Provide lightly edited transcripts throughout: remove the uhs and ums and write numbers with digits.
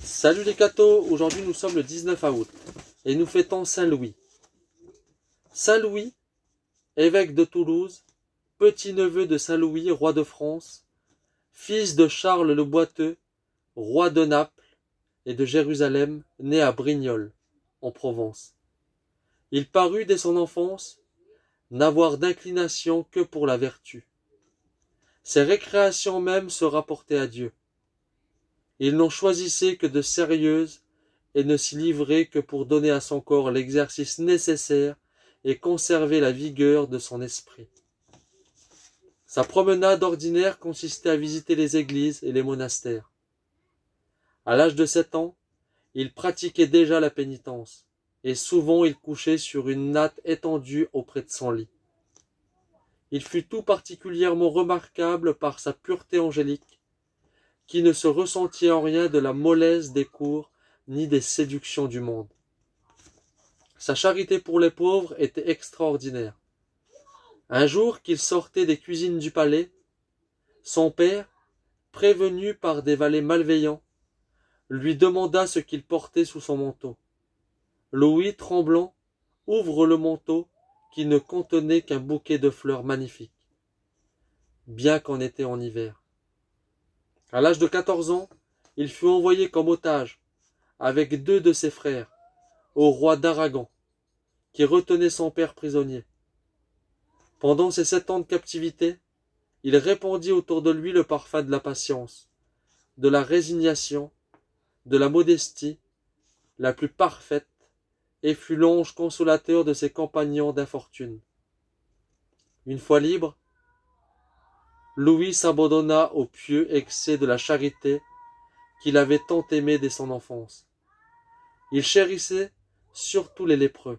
Salut les cathos, aujourd'hui nous sommes le 19 août et nous fêtons Saint Louis. Saint Louis, évêque de Toulouse, petit-neveu de Saint Louis, roi de France, fils de Charles le Boiteux, roi de Naples et de Jérusalem, né à Brignoles, en Provence. Il parut dès son enfance n'avoir d'inclination que pour la vertu. Ses récréations même se rapportaient à Dieu. Il n'en choisissait que de sérieuses et ne s'y livrait que pour donner à son corps l'exercice nécessaire et conserver la vigueur de son esprit. Sa promenade ordinaire consistait à visiter les églises et les monastères. À l'âge de 7 ans, il pratiquait déjà la pénitence, et souvent il couchait sur une natte étendue auprès de son lit. Il fut tout particulièrement remarquable par sa pureté angélique, qui ne se ressentit en rien de la mollesse des cours ni des séductions du monde. Sa charité pour les pauvres était extraordinaire. Un jour qu'il sortait des cuisines du palais, son père, prévenu par des valets malveillants, lui demanda ce qu'il portait sous son manteau. Louis, tremblant, ouvre le manteau qui ne contenait qu'un bouquet de fleurs magnifiques, bien qu'en était en hiver. À l'âge de 14 ans, il fut envoyé comme otage, avec 2 de ses frères, au roi d'Aragon, qui retenait son père prisonnier. Pendant ces 7 ans de captivité, il répandit autour de lui le parfum de la patience, de la résignation, de la modestie, la plus parfaite, et fut l'ange consolateur de ses compagnons d'infortune. Une fois libre, Louis s'abandonna au pieux excès de la charité qu'il avait tant aimé dès son enfance. Il chérissait surtout les lépreux,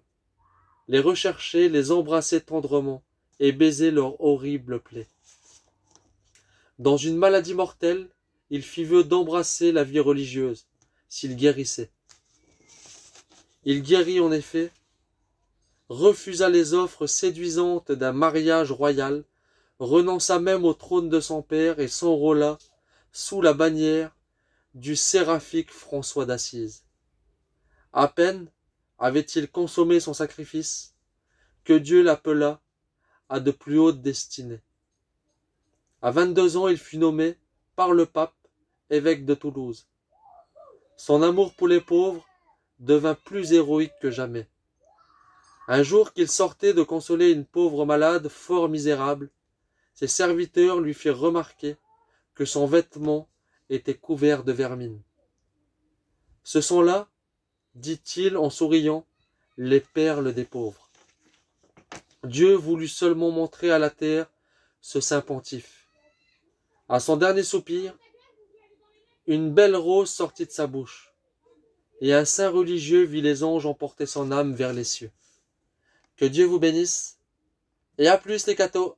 les recherchait, les embrassait tendrement et baisait leurs horribles plaies. Dans une maladie mortelle, il fit vœu d'embrasser la vie religieuse, s'il guérissait. Il guérit en effet, refusa les offres séduisantes d'un mariage royal, renonça même au trône de son père et s'enrôla sous la bannière du séraphique François d'Assise. À peine avait-il consommé son sacrifice que Dieu l'appela à de plus hautes destinées. À 22 ans, il fut nommé par le pape évêque de Toulouse. Son amour pour les pauvres devint plus héroïque que jamais. Un jour qu'il sortait de consoler une pauvre malade fort misérable, ses serviteurs lui firent remarquer que son vêtement était couvert de vermine. Ce sont là, dit-il en souriant, les perles des pauvres. Dieu voulut seulement montrer à la terre ce saint pontife. À son dernier soupir, une belle rose sortit de sa bouche, et un saint religieux vit les anges emporter son âme vers les cieux. Que Dieu vous bénisse, et à plus les cathos.